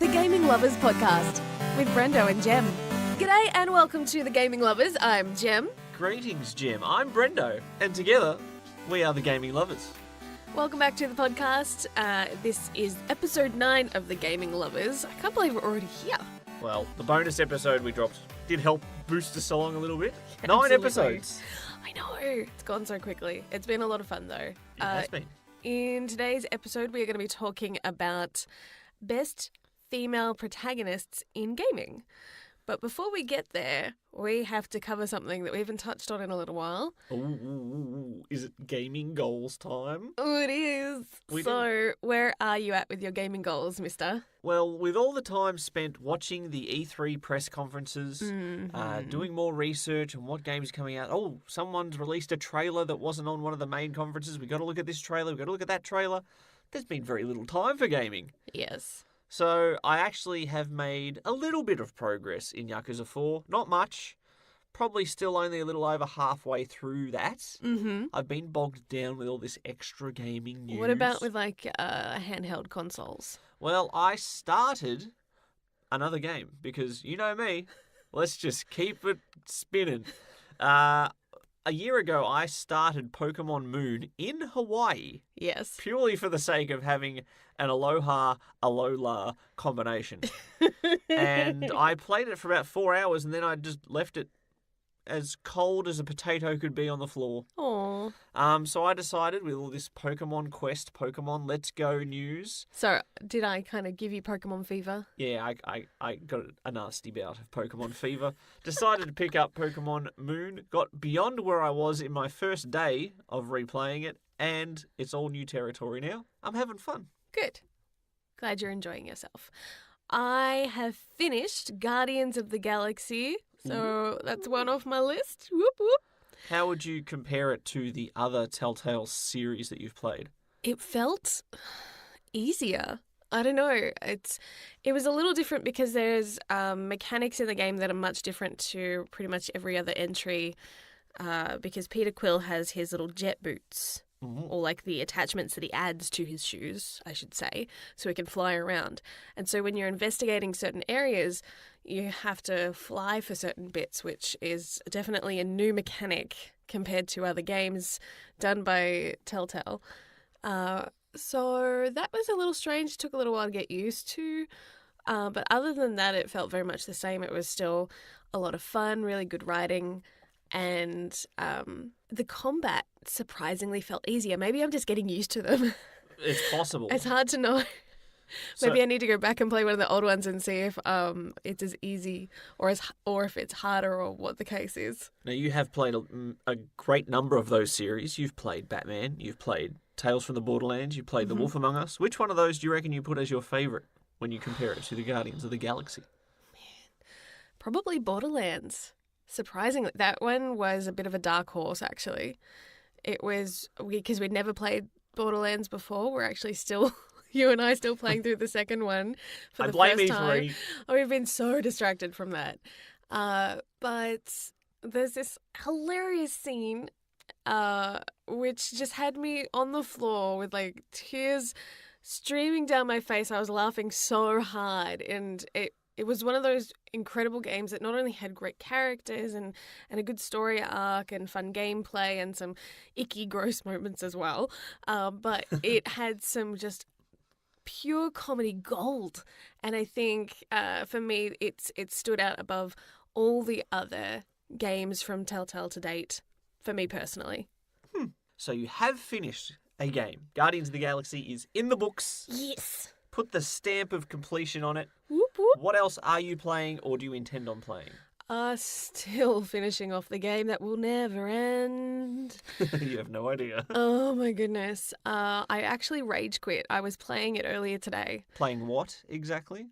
the Gaming Lovers podcast with Brendo and Jem. G'day and welcome to the Gaming Lovers. I'm Jem. Greetings, Jem. I'm Brendo, and together we are the Gaming Lovers. Welcome back to the podcast. This is episode 9 of the Gaming Lovers. I can't believe we're already here. Well, the bonus episode we dropped did help boost us along a little bit. Yeah, 9 absolutely. episodes. I know. It's gone so quickly. It's been a lot of fun though. It has been. In today's episode, we are going to be talking about best female protagonists in gaming. But before we get there, we have to cover something that we haven't touched on in a little while. Ooh, is it gaming goals time? Oh, it is. Where are you at with your gaming goals, mister? Well, with all the time spent watching the E3 press conferences, doing more research on what games are coming out. Oh, someone's released a trailer that wasn't on one of the main conferences. We've got to look at this trailer. We've got to look at that trailer. There's been very little time for gaming. Yes. So I actually have made a little bit of progress in Yakuza 4. Not much. Probably still only a little over halfway through that. Mm-hmm. I've been bogged down with all this extra gaming news. What about with handheld consoles? Well, I started another game because you know me. Let's just keep it spinning. A year ago, I started Pokemon Moon in Hawaii. Yes. Purely for the sake of having an Alola combination. And I played it for about 4 hours and then I just left it as cold as a potato could be on the floor. Aww. So I decided with all this Pokemon Quest, Pokemon Let's Go news. So, did I kind of give you Pokemon fever? Yeah, I got a nasty bout of Pokemon fever. Decided to pick up Pokemon Moon. Got beyond where I was in my first day of replaying it. And it's all new territory now. I'm having fun. Good. Glad you're enjoying yourself. I have finished Guardians of the Galaxy. So that's one off my list. Whoop, whoop. How would you compare it to the other Telltale series that you've played? It felt easier. I don't know. It was a little different because there's mechanics in the game that are much different to pretty much every other entry because Peter Quill has his little jet boots. Or like the attachments that he adds to his shoes, I should say, so he can fly around. And so when you're investigating certain areas, you have to fly for certain bits, which is definitely a new mechanic compared to other games done by Telltale. So that was a little strange. It took a little while to get used to. But other than that, it felt very much the same. It was still a lot of fun, really good writing. And the combat surprisingly felt easier. Maybe I'm just getting used to them. It's possible. It's hard to know. Maybe I need to go back and play one of the old ones and see if it's as easy or if it's harder or what the case is. Now, you have played a great number of those series. You've played Batman. You've played Tales from the Borderlands. You've played The Wolf Among Us. Which one of those do you reckon you put as your favourite when you compare it to the Guardians of the Galaxy? Man, probably Borderlands. Surprisingly, that one was a bit of a dark horse, actually. It was because we'd never played Borderlands before. We're actually still, you and I, still playing through the second one for the first time. Oh, we've been so distracted from that. But there's this hilarious scene which just had me on the floor with like tears streaming down my face. I was laughing so hard, and it was one of those incredible games that not only had great characters and a good story arc and fun gameplay and some icky, gross moments as well, but it had some just pure comedy gold. And I think for me, it stood out above all the other games from Telltale to date, for me personally. So you have finished a game. Guardians of the Galaxy is in the books. Yes. Put the stamp of completion on it. Whoop, whoop. What else are you playing or do you intend on playing? Still finishing off the game that will never end. You have no idea. Oh my goodness. I actually rage quit. I was playing it earlier today. Playing what exactly?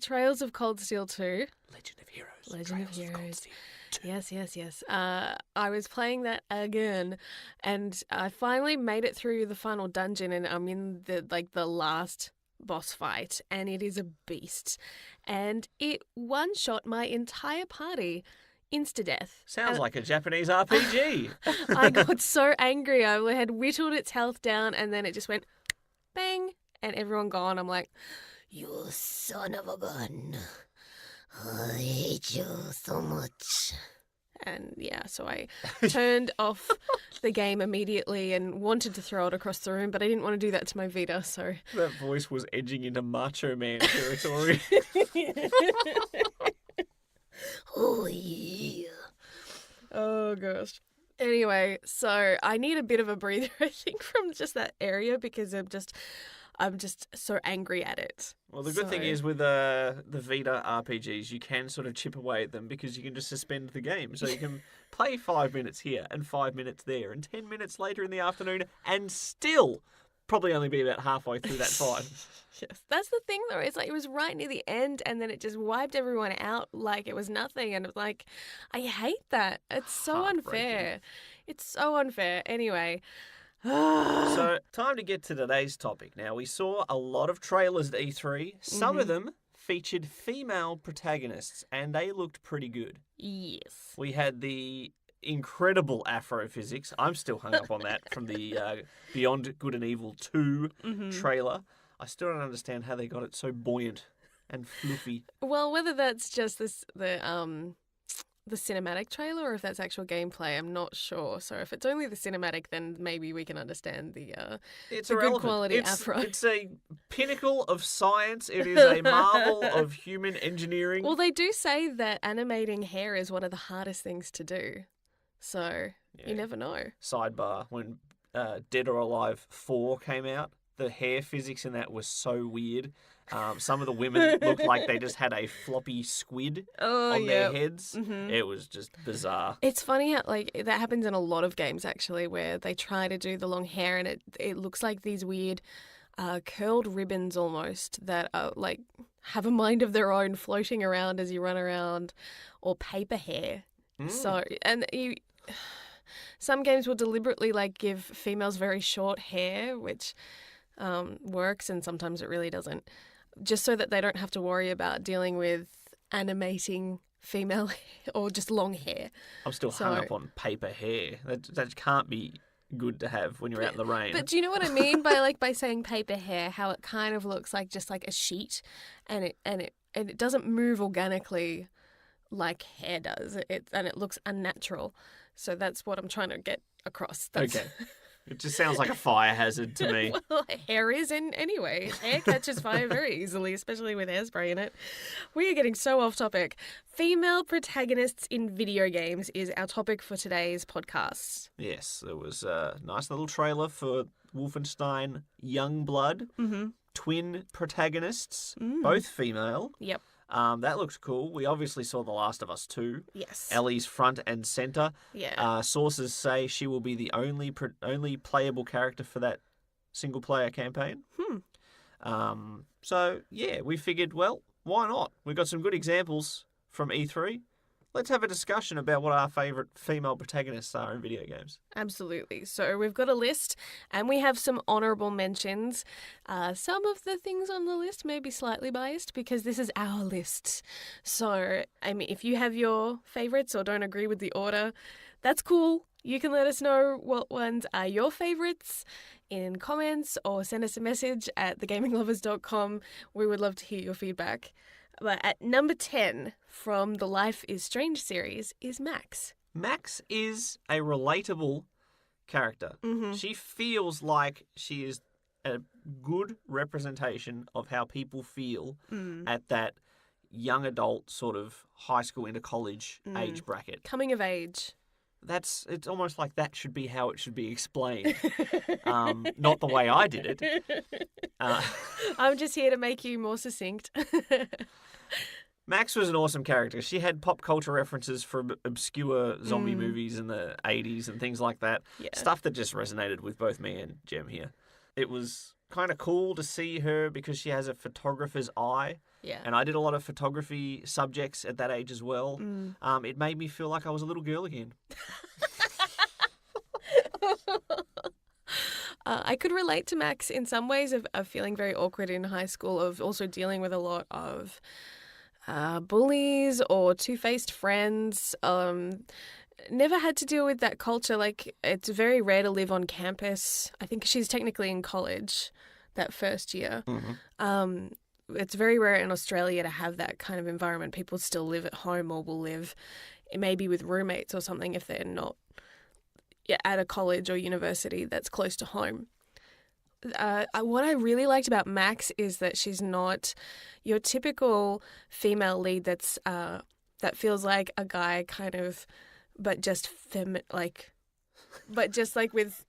Trails of Cold Steel 2. Legend of Heroes. Legend of Trails Heroes. Cold Steel 2. Yes. I was playing that again, and I finally made it through the final dungeon, and I'm in the last boss fight, and it is a beast. And it one-shot my entire party insta-death. Sounds like a Japanese RPG. I got so angry. I had whittled its health down, and then it just went bang, and everyone gone. I'm like, You son of a gun. I hate you so much. And yeah, so I turned off the game immediately and wanted to throw it across the room, but I didn't want to do that to my Vita, so... That voice was edging into Macho Man territory. Oh, yeah. Oh, gosh. Anyway, so I need a bit of a breather, I think, from just that area because I'm just so angry at it. Well, the good thing is with the Vita RPGs, you can sort of chip away at them because you can just suspend the game. So you can play 5 minutes here and 5 minutes there and 10 minutes later in the afternoon and still probably only be about halfway through that fight. Yes. That's the thing, though. It's like it was right near the end and then it just wiped everyone out like it was nothing. And it was like, I hate that. It's so unfair. It's so unfair. Anyway... So, time to get to today's topic. Now, we saw a lot of trailers at E3. Some of them featured female protagonists, and they looked pretty good. Yes. We had the incredible Afrophysics. I'm still hung up on that from the Beyond Good and Evil 2 trailer. I still don't understand how they got it so buoyant and fluffy. Well, whether that's just the cinematic trailer or if that's actual gameplay, I'm not sure. So if it's only the cinematic, then maybe we can understand the good quality Afro. It's a pinnacle of science. It is a marvel of human engineering. Well, they do say that animating hair is one of the hardest things to do. So you never know. Sidebar, when Dead or Alive 4 came out, the hair physics in that was so weird. Some of the women looked like they just had a floppy squid on their heads. It was just bizarre. It's funny how that happens in a lot of games actually, where they try to do the long hair and it looks like these weird curled ribbons almost that have a mind of their own floating around as you run around, or paper hair. So some games will deliberately give females very short hair, which works, and sometimes it really doesn't. Just so that they don't have to worry about dealing with animating female hair or just long hair. I'm still hung up on paper hair. That can't be good to have when you're out in the rain. But do you know what I mean by saying paper hair? How it kind of looks like just like a sheet, and it doesn't move organically like hair does. It looks unnatural. So that's what I'm trying to get across. Okay. It just sounds like a fire hazard to me. Well, hair is anyway. Hair catches fire very easily, especially with hairspray in it. We are getting so off topic. Female protagonists in video games is our topic for today's podcast. Yes, there was a nice little trailer for Wolfenstein Youngblood. Twin protagonists, both female. Yep. That looks cool. We obviously saw The Last of Us 2. Yes. Ellie's front and centre. Yeah. Sources say she will be the only playable character for that single-player campaign. So, yeah, we figured, well, why not? We've got some good examples from E3. Let's have a discussion about what our favourite female protagonists are in video games. Absolutely. So we've got a list and we have some honourable mentions. Some of the things on the list may be slightly biased because this is our list. So, I mean, if you have your favourites or don't agree with the order, that's cool. You can let us know what ones are your favourites in comments or send us a message at thegaminglovers.com. We would love to hear your feedback. But at number 10 from the Life is Strange series is Max. Max is a relatable character. She feels like she is a good representation of how people feel at that young adult sort of high school into college age bracket. Coming of age. It's almost like that should be how it should be explained. Not the way I did it. I'm just here to make you more succinct. Max was an awesome character. She had pop culture references from obscure zombie movies in the 80s and things like that. Yeah. Stuff that just resonated with both me and Jem here. It was kind of cool to see her because she has a photographer's eye. Yeah. And I did a lot of photography subjects at that age as well. It made me feel like I was a little girl again. I could relate to Max in some ways of feeling very awkward in high school, of also dealing with a lot of bullies or two-faced friends. Never had to deal with that culture. Like, it's very rare to live on campus. I think she's technically in college that first year. it's very rare in Australia to have that kind of environment. People still live at home or will live maybe with roommates or something if they're not at a college or university that's close to home. What I really liked about Max is that she's not your typical female lead that feels like a guy kind of, but just with,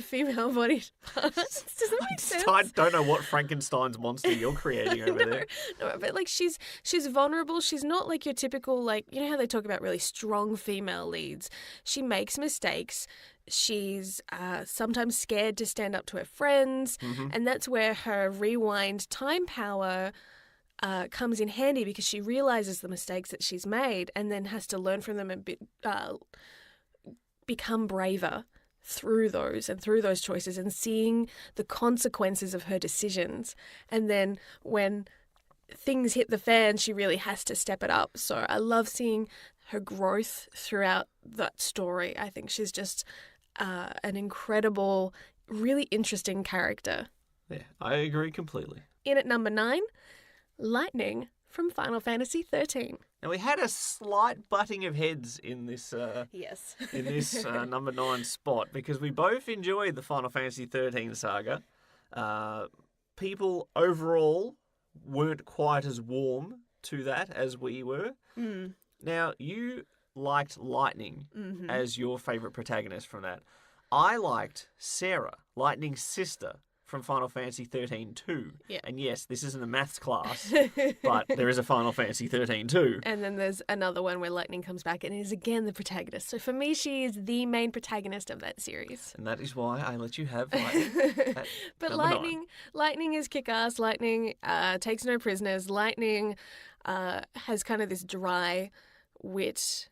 female body parts. Does that make sense? I don't know what Frankenstein's monster you're creating over there. No, but like she's vulnerable. She's not like your typical, like, you know how they talk about really strong female leads. She makes mistakes. She's sometimes scared to stand up to her friends. Mm-hmm. And that's where her rewind time power comes in handy, because she realizes the mistakes that she's made and then has to learn from them and become braver through those choices and seeing the consequences of her decisions. And then when things hit the fan, she really has to step it up. So I love seeing her growth throughout that story. I think she's just an incredible, really interesting character. Yeah, I agree completely. In at number 9, Lightning from Final Fantasy 13. Now, we had a slight butting of heads in this yes. in this number 9 spot, because we both enjoyed the Final Fantasy 13 saga. People overall weren't quite as warm to that as we were. Mm. Now, you liked Lightning as your favourite protagonist from that. I liked Sarah, Lightning's sister, from Final Fantasy 13 2. Yeah. And yes, this isn't a maths class, but there is a Final Fantasy 13 2. And then there's another one where Lightning comes back and is again the protagonist. So for me, she is the main protagonist of that series. And that is why I let you have Lightning. But Lightning is kick-ass. Lightning takes no prisoners. Lightning has kind of this dry wit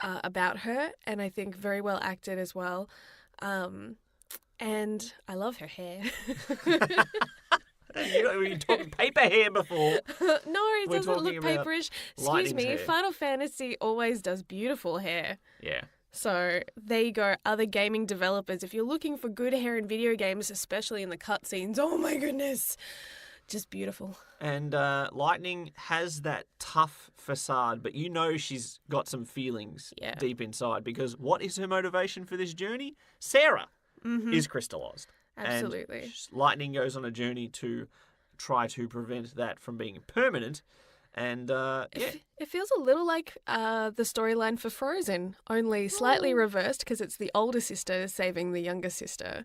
about her, and I think very well acted as well. And I love her hair. You talking paper hair before. No, it doesn't look paperish. Excuse me, hair. Final Fantasy always does beautiful hair. Yeah. So there you go, other gaming developers. If you're looking for good hair in video games, especially in the cutscenes, oh my goodness, just beautiful. And Lightning has that tough facade, but you know she's got some feelings deep inside, because what is her motivation for this journey? Sarah is crystallized. Absolutely. And Lightning goes on a journey to try to prevent that from being permanent. And it feels a little like the storyline for Frozen, only slightly reversed, because it's the older sister saving the younger sister.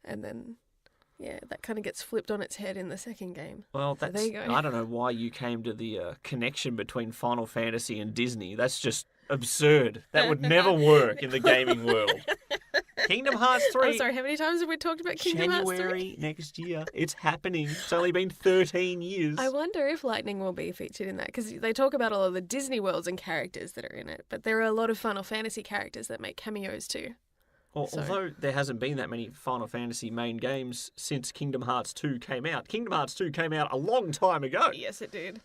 And then, that kind of gets flipped on its head in the second game. Well, so there you go. I don't know why you came to the connection between Final Fantasy and Disney. That's just absurd. That would never work in the gaming world. Kingdom Hearts 3. I'm sorry, how many times have we talked about Kingdom Hearts 3? January next year. It's happening. It's only been 13 years. I wonder if Lightning will be featured in that, because they talk about all of the Disney worlds and characters that are in it, but there are a lot of Final Fantasy characters that make cameos too. Although there hasn't been that many Final Fantasy main games since Kingdom Hearts 2 came out. Kingdom Hearts 2 came out a long time ago. Yes, it did.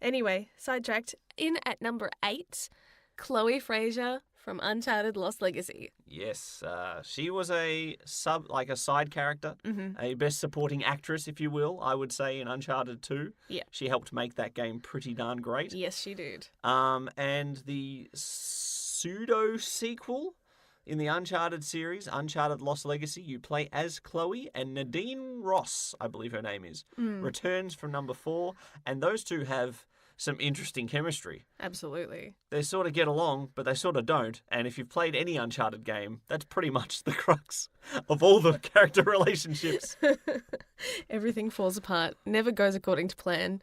Anyway, sidetracked. In at number 8, Chloe Fraser from Uncharted Lost Legacy. Yes, she was a side character, a best supporting actress, if you will, I would say, in Uncharted 2. Yeah. She helped make that game pretty darn great. Yes, she did. And the pseudo-sequel in the Uncharted series, Uncharted Lost Legacy, you play as Chloe, and Nadine Ross, I believe her name is, returns from number 4, and those two have some interesting chemistry. Absolutely. They sort of get along, but they sort of don't. And if you've played any Uncharted game, that's pretty much the crux of all the character relationships. Everything falls apart, never goes according to plan.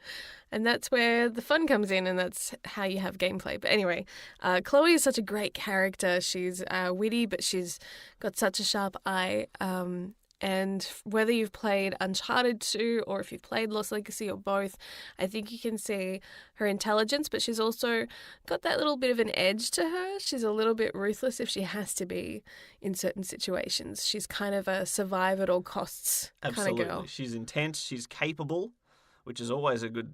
And that's where the fun comes in, and that's how you have gameplay. But anyway, Chloe is such a great character. She's witty, but she's got such a sharp eye. And whether you've played Uncharted 2 or if you've played Lost Legacy or both, I think you can see her intelligence, but she's also got that little bit of an edge to her. She's a little bit ruthless if she has to be in certain situations. She's kind of a survive at all costs kind of girl. She's intense, she's capable, which is always a good,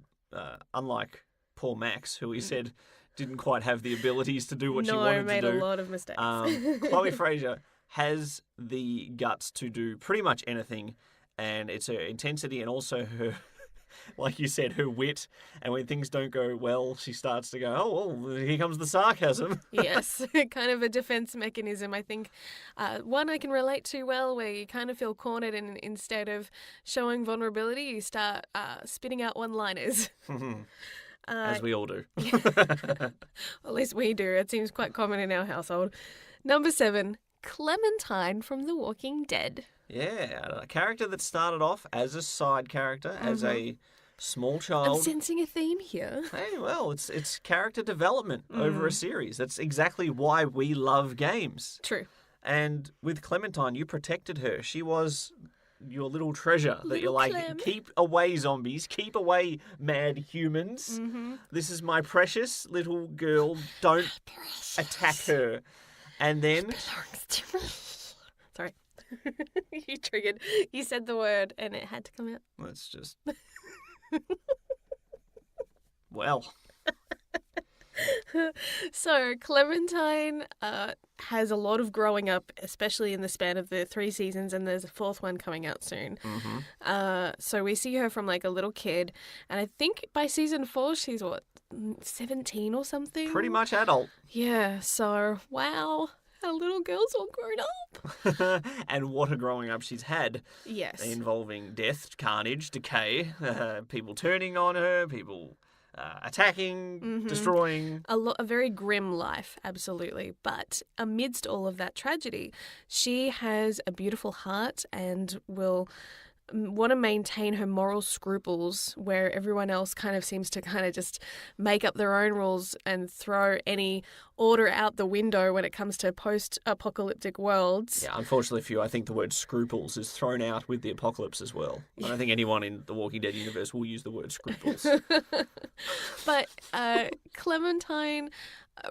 unlike poor Max, who he said didn't quite have the abilities to do what she wanted to do. No, made a lot of mistakes. Chloe Fraser has the guts to do pretty much anything, and it's her intensity and also like you said, her wit. And when things don't go well, she starts to go, oh, well, here comes the sarcasm. Yes, kind of a defense mechanism. I think one I can relate to well, where you kind of feel cornered, and instead of showing vulnerability, you start spitting out one-liners. As we all do. At least we do. It seems quite common in our household. Number 7, Clementine from The Walking Dead. Yeah, a character that started off as a side character, as a small I'm child. sensing a theme here. Hey, well, it's character development over a series. That's exactly why we love games. True. And with Clementine, you protected her. She was your little treasure that you're like, Clem. keep away zombies, keep away mad humans. This is my precious little girl. Don't attack her. And then Sorry. You triggered. You said the word and it had to come out. let's just well, So Clementine has a lot of growing up, especially in the span of the 3 seasons, and there's a 4th one coming out soon. So we see her from like a little kid, and I think by season 4 she's 17 or something. pretty much adult. Yeah. So wow, our little girl's all grown up. And what a growing up she's had, Yes. involving death, carnage, decay, people turning on her, people attacking, destroying. A very grim life, absolutely. But amidst all of that tragedy, she has a beautiful heart and will want to maintain her moral scruples, where everyone else kind of seems to kind of just make up their own rules and throw any order out the window when it comes to post-apocalyptic worlds. Yeah, unfortunately for you, I think the word scruples is thrown out with the apocalypse as well. I don't think anyone in the Walking Dead universe will use the word scruples. But Clementine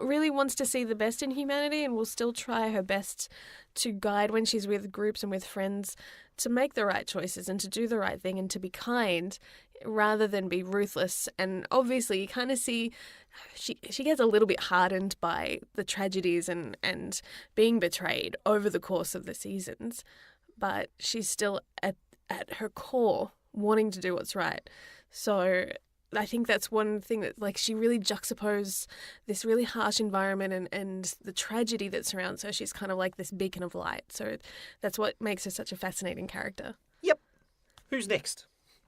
really wants to see the best in humanity and will still try her best to guide when she's with groups and with friends to make the right choices and to do the right thing and to be kind rather than be ruthless. And obviously you kind of see she gets a little bit hardened by the tragedies and being betrayed over the course of the seasons, but she's still at her core wanting to do what's right. So I think that's one thing that, like, she really juxtaposes this really harsh environment and the tragedy that surrounds her. She's kind of like this beacon of light. So that's what makes her such a fascinating character. Yep. Who's next?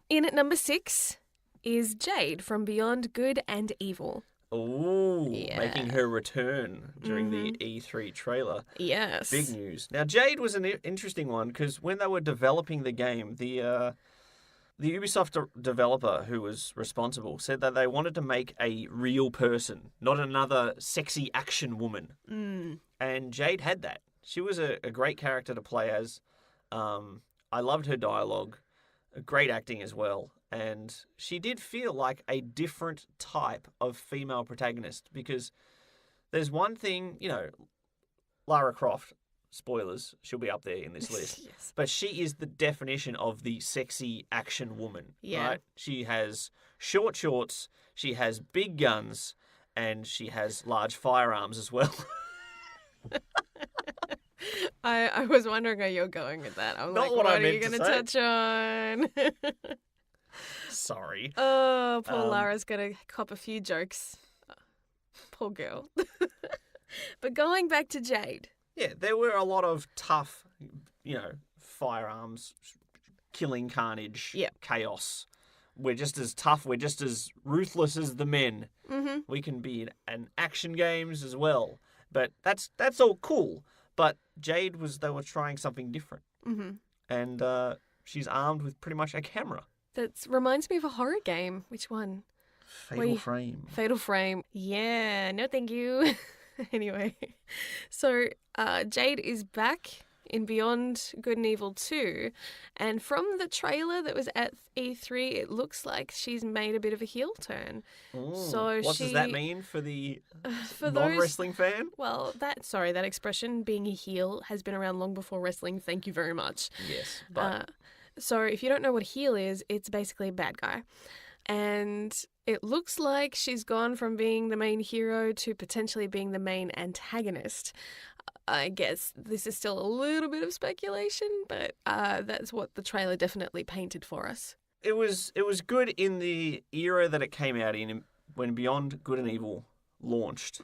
In at number 6 is Jade from Beyond Good and Evil. Oh, Yeah. making her return during the E3 trailer. Yes. Big news. Now, Jade was an interesting one because when they were developing the game, the Ubisoft developer who was responsible said that they wanted to make a real person, not another sexy action woman. And Jade had that. She was a great character to play as. I loved her dialogue, great acting as well. And she did feel like a different type of female protagonist because there's one thing, Lara Croft, spoilers, she'll be up there in this list. Yes. But she is the definition of the sexy action woman. Yeah. Right? She has short shorts, she has big guns, and she has large firearms as well. I was wondering how you're going with that. I'm Not like, what I are you meant to going to touch on? Sorry. Oh, poor Lara's going to cop a few jokes. Poor girl. But going back to Jade. Yeah, there were a lot of tough, firearms, killing carnage, chaos. We're just as tough, we're just as ruthless as the men. Mm-hmm. We can be in action games as well. But that's all cool. But Jade they were trying something different. Mm-hmm. And she's armed with pretty much a camera. That reminds me of a horror game. Which one? Fatal Frame. Fatal Frame. Yeah, no thank you. Anyway, so Jade is back in Beyond Good and Evil 2, and from the trailer that was at E3, it looks like she's made a bit of a heel turn. Ooh, So what does that mean for the non-wrestling fan? Well, that expression, being a heel, has been around long before wrestling. Thank you very much. Yes, but... So if you don't know what heel is, it's basically a bad guy. And it looks like she's gone from being the main hero to potentially being the main antagonist. I guess this is still a little bit of speculation, but that's what the trailer definitely painted for us. it was good in the era that it came out in when Beyond Good and Evil launched,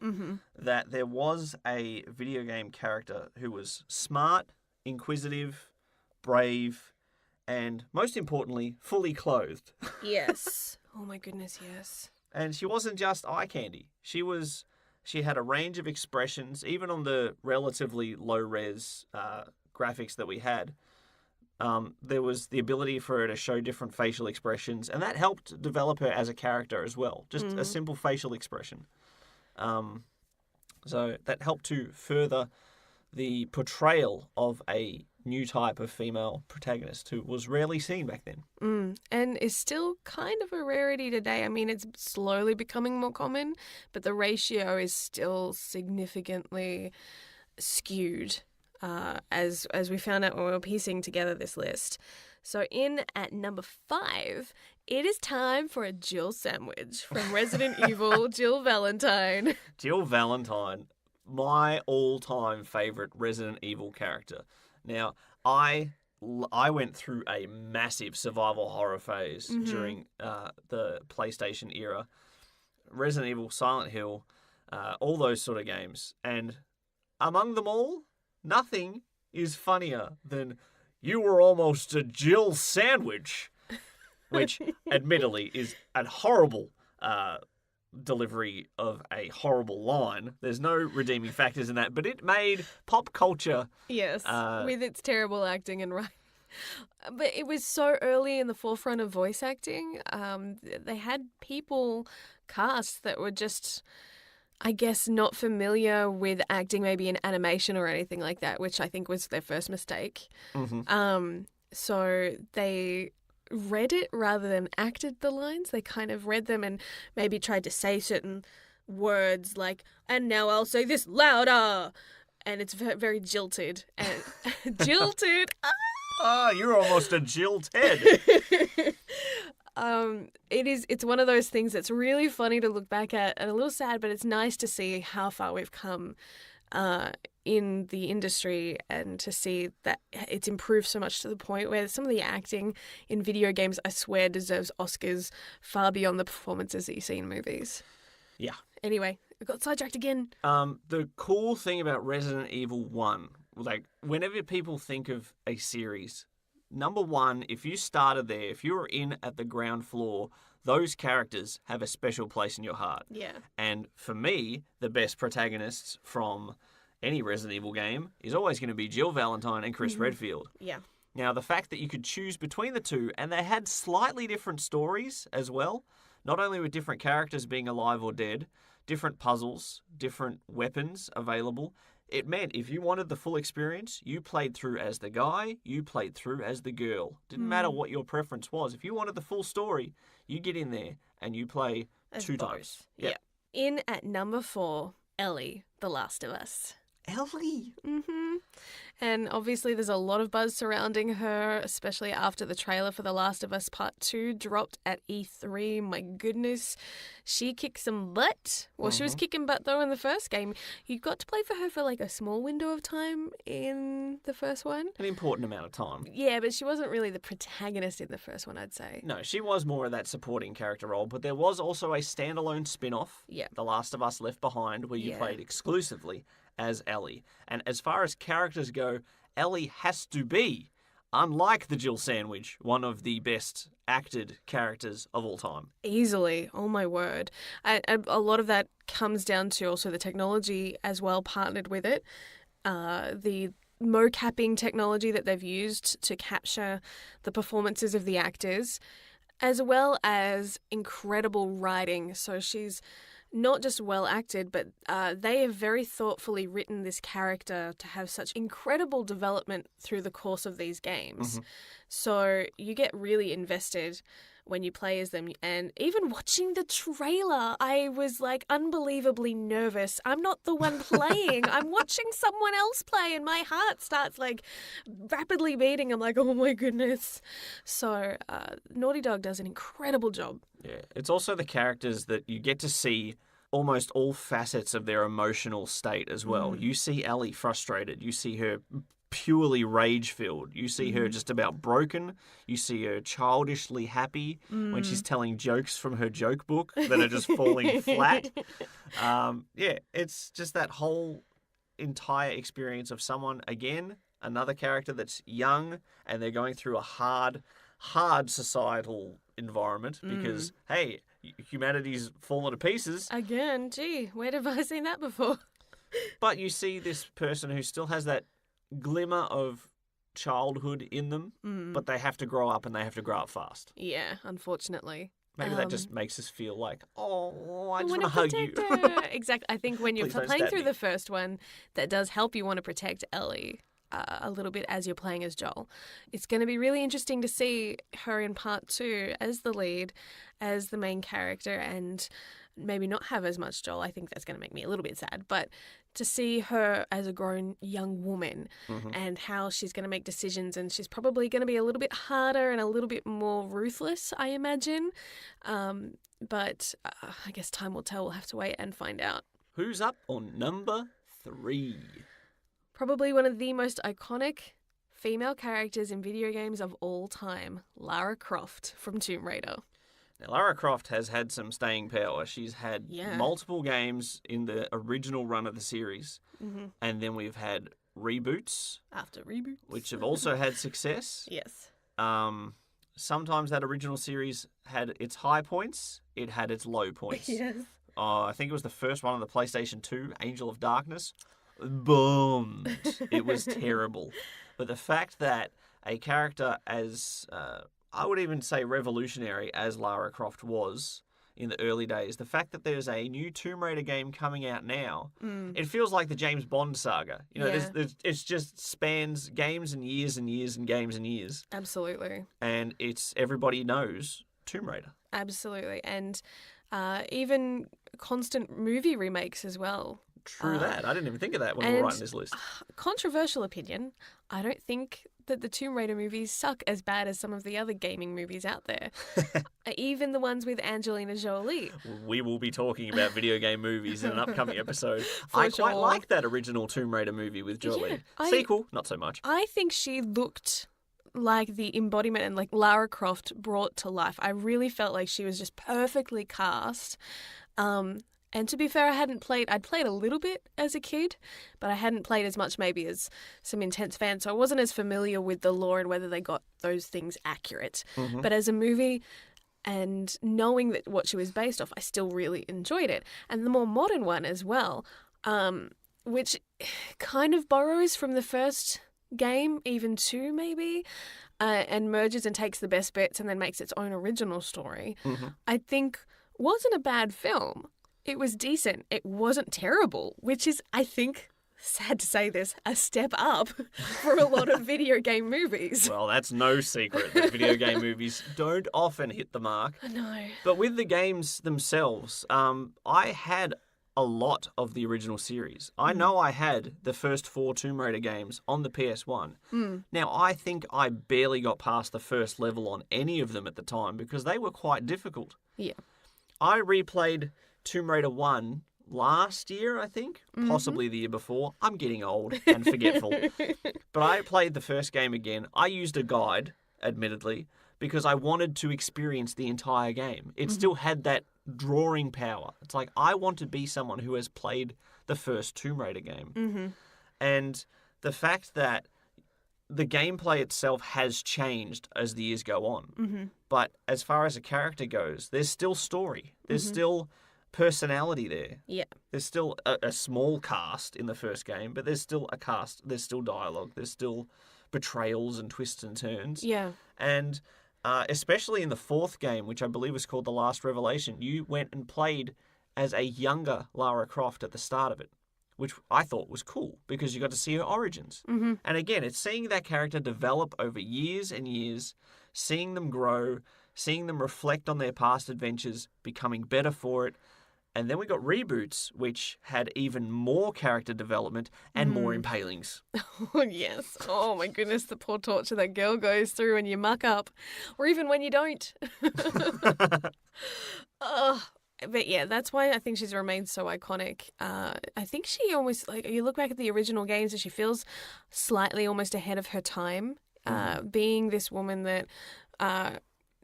that there was a video game character who was smart, inquisitive, brave, and most importantly, fully clothed. Yes. Oh my goodness, yes. And she wasn't just eye candy. She had a range of expressions, even on the relatively low-res graphics that we had. There was the ability for her to show different facial expressions, and that helped develop her as a character as well. Just a simple facial expression. So that helped to further the portrayal of a new type of female protagonist who was rarely seen back then. And is still kind of a rarity today. I mean, it's slowly becoming more common, but the ratio is still significantly skewed, as we found out when we were piecing together this list. So in at number 5, it is time for a Jill sandwich from Resident Evil, Jill Valentine. Jill Valentine, my all-time favourite Resident Evil character. Now, I went through a massive survival horror phase during the PlayStation era. Resident Evil, Silent Hill, all those sort of games. And among them all, nothing is funnier than "You were almost a Jill sandwich," which admittedly is a horrible delivery of a horrible line. There's no redeeming factors in that, but it made pop culture. Yes, with its terrible acting and writing. But it was so early in the forefront of voice acting. They had people cast that were just, I guess, not familiar with acting maybe in animation or anything like that, which I think was their first mistake. So they read it rather than acted the lines. They kind of read them and maybe tried to say certain words like, "And now I'll say this louder." And it's very jilted. And jilted! You're almost a Jilled head. It's one of those things that's really funny to look back at and a little sad, but it's nice to see how far we've come in the industry and to see that it's improved so much to the point where some of the acting in video games, I swear, deserves Oscars far beyond the performances that you see in movies. Yeah. Anyway, I got sidetracked again. The cool thing about Resident Evil 1, like whenever people think of a series, number 1, if you started there, if you were in at the ground floor, those characters have a special place in your heart. Yeah. And for me, the best protagonists from any Resident Evil game is always going to be Jill Valentine and Chris Redfield. Yeah. Now, the fact that you could choose between the two, and they had slightly different stories as well, not only with different characters being alive or dead, different puzzles, different weapons available, it meant if you wanted the full experience, you played through as the guy, you played through as the girl. Didn't matter what your preference was. If you wanted the full story, you get in there and you play As two both. times. Yep. In at number 4, Ellie, The Last of Us. Ellie. And obviously there's a lot of buzz surrounding her, especially after the trailer for The Last of Us Part 2 dropped at E3. My goodness, she kicked some butt. Well, she was kicking butt, though, in the first game. You got to play for her for, like, a small window of time in the first one. An important amount of time. Yeah, but she wasn't really the protagonist in the first one, I'd say. No, she was more of that supporting character role, but there was also a standalone spin-off, The Last of Us Left Behind, where you played exclusively as Ellie. And as far as characters go, Ellie has to be, unlike the Jill Sandwich, one of the best acted characters of all time. Easily. Oh, my word. A lot of that comes down to also the technology as well partnered with it. The mocapping technology that they've used to capture the performances of the actors, as well as incredible writing. So she's not just well acted, but they have very thoughtfully written this character to have such incredible development through the course of these games. So you get really invested when you play as them. And even watching the trailer, I was like unbelievably nervous. I'm not the one playing. I'm watching someone else play and my heart starts like rapidly beating. I'm like, oh my goodness. So Naughty Dog does an incredible job. Yeah, it's also the characters that you get to see almost all facets of their emotional state as well. You see Ellie frustrated. You see her purely rage-filled. You see her just about broken. You see her childishly happy when she's telling jokes from her joke book that are just falling flat. It's just that whole entire experience of someone, again, another character that's young and they're going through a hard societal environment because, hey, humanity's fallen to pieces. Again, gee, where have I seen that before? But you see this person who still has that glimmer of childhood in them, but they have to grow up and they have to grow up fast. Yeah, unfortunately. Maybe that just makes us feel like, oh, I just want to to hug you. Exactly. I think when you're Please don't playing stab through me. the first one, that does help you want to protect Ellie a little bit as you're playing as Joel. It's going to be really interesting to see her in part 2 as the lead, as the main character, and maybe not have as much Joel. I think that's going to make me a little bit sad, but to see her as a grown young woman and how she's going to make decisions, and she's probably going to be a little bit harder and a little bit more ruthless, I imagine. But I guess time will tell. We'll have to wait and find out. Who's up on number 3? Probably one of the most iconic female characters in video games of all time, Lara Croft from Tomb Raider. Now, Lara Croft has had some staying power. She's had multiple games in the original run of the series, and then we've had reboots. After reboots. Which have also had success. Yes. Sometimes that original series had its high points, it had its low points. Yes. I think it was the first one on the PlayStation 2, Angel of Darkness. Boom! It was terrible. But the fact that a character as, I would even say revolutionary as Lara Croft was in the early days, the fact that there's a new Tomb Raider game coming out now, it feels like the James Bond saga. You know, it's just spans games and years and years and games and years. Absolutely. And it's everybody knows Tomb Raider. Absolutely. And even constant movie remakes as well. True that. I didn't even think of that when we were writing this list. Controversial opinion, I don't think that the Tomb Raider movies suck as bad as some of the other gaming movies out there. Even the ones with Angelina Jolie. We will be talking about video game movies in an upcoming episode. Quite like that original Tomb Raider movie with Jolie. Yeah, Sequel, not so much. I think she looked like the embodiment and like Lara Croft brought to life. I really felt like she was just perfectly cast. And to be fair, I'd played a little bit as a kid, but I hadn't played as much maybe as some intense fans, so I wasn't as familiar with the lore and whether they got those things accurate. But as a movie and knowing that what she was based off, I still really enjoyed it. And the more modern one as well, which kind of borrows from the first game, even 2 maybe, and merges and takes the best bits and then makes its own original story, I think wasn't a bad film. It was decent. It wasn't terrible, which is, I think, sad to say this, a step up for a lot of video game movies. Well, that's no secret that video game movies don't often hit the mark. No. But with the games themselves, I had a lot of the original series. I know I had the first 4 Tomb Raider games on the PS1. Now, I think I barely got past the first level on any of them at the time because they were quite difficult. Yeah. I replayed Tomb Raider 1 last year, I think, possibly the year before. I'm getting old and forgetful. But I played the first game again. I used a guide, admittedly, because I wanted to experience the entire game. It still had that drawing power. It's like, I want to be someone who has played the first Tomb Raider game. And the fact that the gameplay itself has changed as the years go on. But as far as a character goes, there's still story. There's still personality there. Yeah. There's still a small cast in the first game, but there's still a cast. There's still dialogue. There's still betrayals and twists and turns. Yeah. And especially in the 4th game, which I believe was called The Last Revelation, you went and played as a younger Lara Croft at the start of it, which I thought was cool because you got to see her origins. And again, it's seeing that character develop over years and years, seeing them grow, seeing them reflect on their past adventures, becoming better for it. And then we got reboots, which had even more character development and more impalings. Oh, yes. Oh, my goodness, the poor torture that girl goes through when you muck up, or even when you don't. But But yeah, that's why I think she's remained so iconic. I think she almost, like, you look back at the original games and she feels slightly almost ahead of her time, being this woman that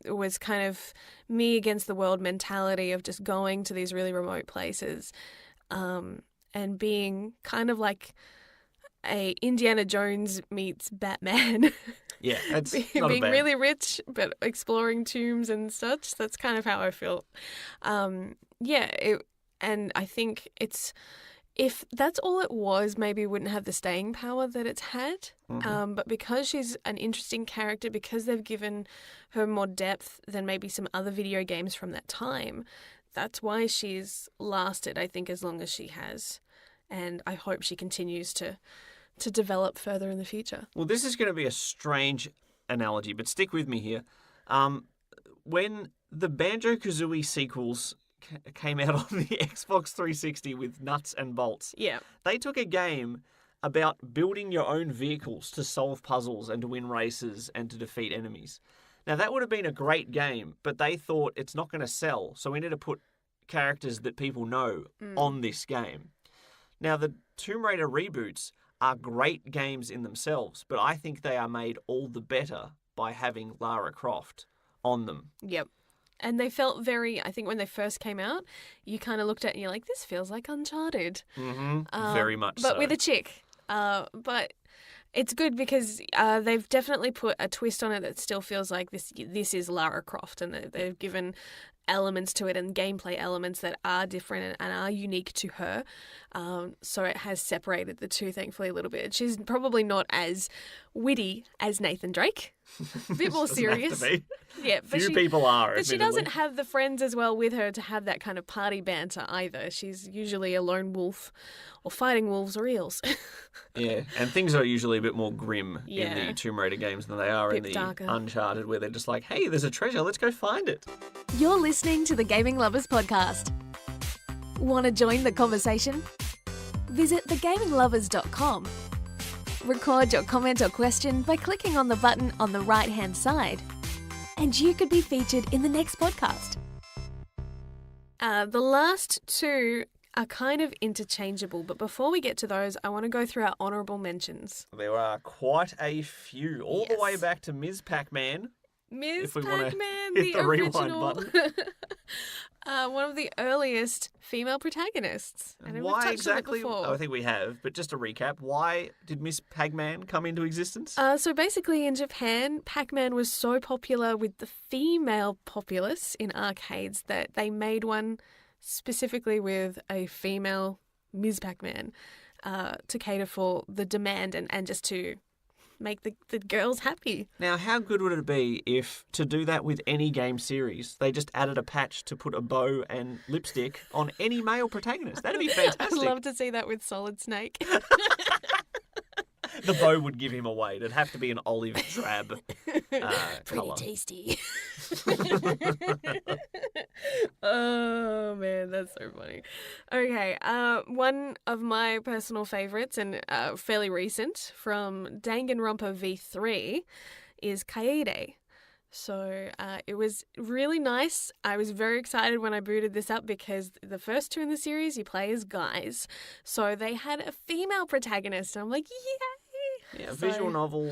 was kind of me against the world mentality of just going to these really remote places, and being kind of like a Indiana Jones meets Batman. Yeah, it's being really rich but exploring tombs and such. That's kind of how I feel. And I think if that's all it was, maybe it wouldn't have the staying power that it's had. But because she's an interesting character, because they've given her more depth than maybe some other video games from that time, that's why she's lasted, I think, as long as she has. And I hope she continues to develop further in the future. Well, this is going to be a strange analogy, but stick with me here. When the Banjo-Kazooie sequels came out on the Xbox 360 with nuts and bolts, they took a game about building your own vehicles to solve puzzles and to win races and to defeat enemies. Now, that would have been a great game, but they thought it's not going to sell, so we need to put characters that people know on this game. Now, the Tomb Raider reboots are great games in themselves, but I think they are made all the better by having Lara Croft on them. Yep. And they felt very, I think when they first came out, you kind of looked at it and you're like, this feels like Uncharted. Very much so. But with a chick. But it's good because they've definitely put a twist on it that still feels like this is Lara Croft, and they've given elements to it and gameplay elements that are different and are unique to her. So it has separated the two, thankfully, a little bit. She's probably not as witty as Nathan Drake. A bit more serious. Yeah, but Few people are. But she doesn't have the friends as well with her to have that kind of party banter either. She's usually a lone wolf or fighting wolves or eels. Yeah, and things are usually a bit more grim in the Tomb Raider games than they are in the darker. Uncharted, where they're just like, hey, there's a treasure, let's go find it. You're listening to the Gaming Lovers Podcast. Want to join the conversation? Visit thegaminglovers.com. Record your comment or question by clicking on the button on the right-hand side, and you could be featured in the next podcast. The last two are kind of interchangeable, but before we get to those, I want to go through our honourable mentions. There are quite a few, all the way back to Ms. Pac-Man. Ms. We want to Pac-Man, hit the rewind button. One of the earliest female protagonists. And we've why touched exactly? on it before. I think we have, but just to recap, why did Miss Pac-Man come into existence? So basically in Japan, Pac-Man was so popular with the female populace in arcades that they made one specifically with a female Ms. Pac-Man to cater for the demand and just to make the girls happy. Now, how good would it be if, to do that with any game series, they just added a patch to put a bow and lipstick on any male protagonist? That'd be fantastic. I'd love to see that with Solid Snake. The bow would give him away. It'd have to be an olive drab Pretty colour. tasty. Oh, man, that's so funny. Okay, one of my personal favourites and fairly recent from Danganronpa V3 is Kaede. So it was really nice. I was very excited when I booted this up because the first two in the series you play as guys. So they had a female protagonist. And I'm like, yay! Yeah, a visual novel,